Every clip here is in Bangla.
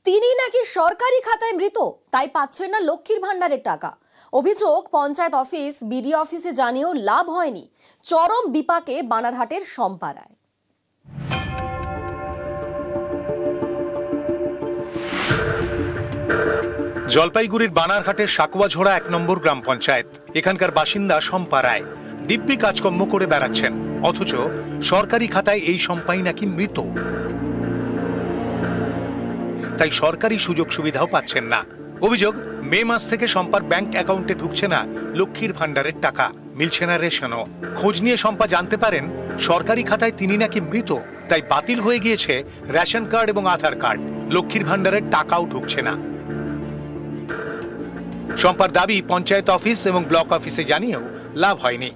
তিনি নাকি সরকারি খাতায় মৃত, তাই পাচ্ছেন না লক্ষ্মীর ভান্ডারের টাকা। অভিযোগ, পঞ্চায়েত অফিস, বিডিও অফিসে জানিয়েও লাভ হয়নি। চরম বিপাকে বানারহাটের শম্পা রায়। জলপাইগুড়ির বানারহাটের সাকুয়াঝোড়া 1 নম্বর গ্রাম পঞ্চায়েত। এখানকার বাসিন্দা শম্পা রায় দিব্যি কাজকর্ম করে বেড়াচ্ছেন, অথচ সরকারি খাতায় এই শম্পাই নাকি মৃত। তাই সরকারি সুযোগ সুবিধাও পাচ্ছেন না। অভিযোগ, মে মাস থেকে শম্পার ব্যাংক অ্যাকাউন্টে ঢুকছে না লক্ষ্মীর ভান্ডারের টাকা, মিলছে না রেশনও। খোঁজ নিয়ে শম্পা জানতে পারেন সরকারি খাতায় তিনি নাকি মৃত, তাই বাতিল হয়ে গিয়েছে রেশন কার্ড এবং আধার কার্ড। লক্ষ্মীর ভান্ডারের টাকাও ঢুকছে না। শম্পার দাবি, পঞ্চায়েত অফিস এবং ব্লক অফিসে জানিয়েও লাভ হয়নি।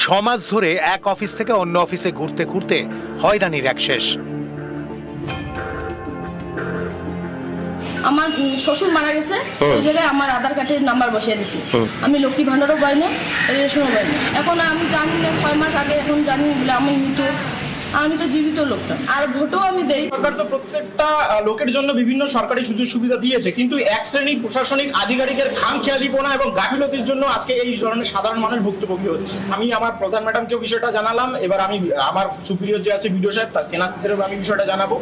6 মাস ধরে এক অফিস থেকে অন্য অফিসে ঘুরতে ঘুরতে হয়রানির এক শেষ। আমার শ্বশুর মারা গেছে, ওই জায়গায় আমার আধার কার্ডের নাম্বার বসিয়ে দিছি। আমি লক্ষ্মী ভান্ডারও পাই না, রেশনও পাই না। এখন আমি জানি না, 6 মাস আগে এখন জানি বলে আমি মৃত। আমি তো জীবিত লোক না, আর ভোটও আমি দেই। সরকার তো প্রত্যেকটা লোকের জন্য বিভিন্ন সরকারি সুযোগ সুবিধা দিয়েছে, কিন্তু এক শ্রেণীর প্রশাসনিক আধিকারিকের খামখেয়ালিপনা এবং গাফিলতির জন্য আজকে এই ধরনের সাধারণ মানুষ ভুক্তভোগী হচ্ছে। আমি আমার প্রধান ম্যাডামকেও বিষয়টা জানালাম, এবার আমি আমার সুপিরিয়র যে আছে বিডিও সাহেব, তেনাদেরও আমি বিষয়টা জানাবো।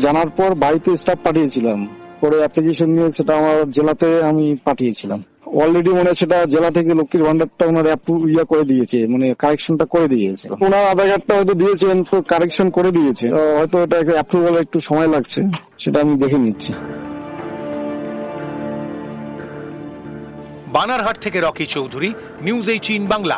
জানার পর বাড়িতে স্টাফ পাঠিয়েছিলাম, পরে অ্যাপ্লিকেশন নিয়ে সেটা আমার জেলাতে আমি পাঠিয়েছিলাম। অলরেডি মানে সেটা জেলা থেকে লক্ষ্মীর ভান্ডারটা ওনার করে দিয়েছে, মানে কারেকশনটা করে দিয়েছে। ওনার আধার কার্ডটা হয়তো দিয়েছেন, কারেকশন করে দিয়েছে, হয়তো এটা অ্যাপ্রুভাল একটু সময় লাগছে, সেটা আমি দেখে নিচ্ছি। বানারহাট থেকে রকি চৌধুরী, নিউজ 18 বাংলা।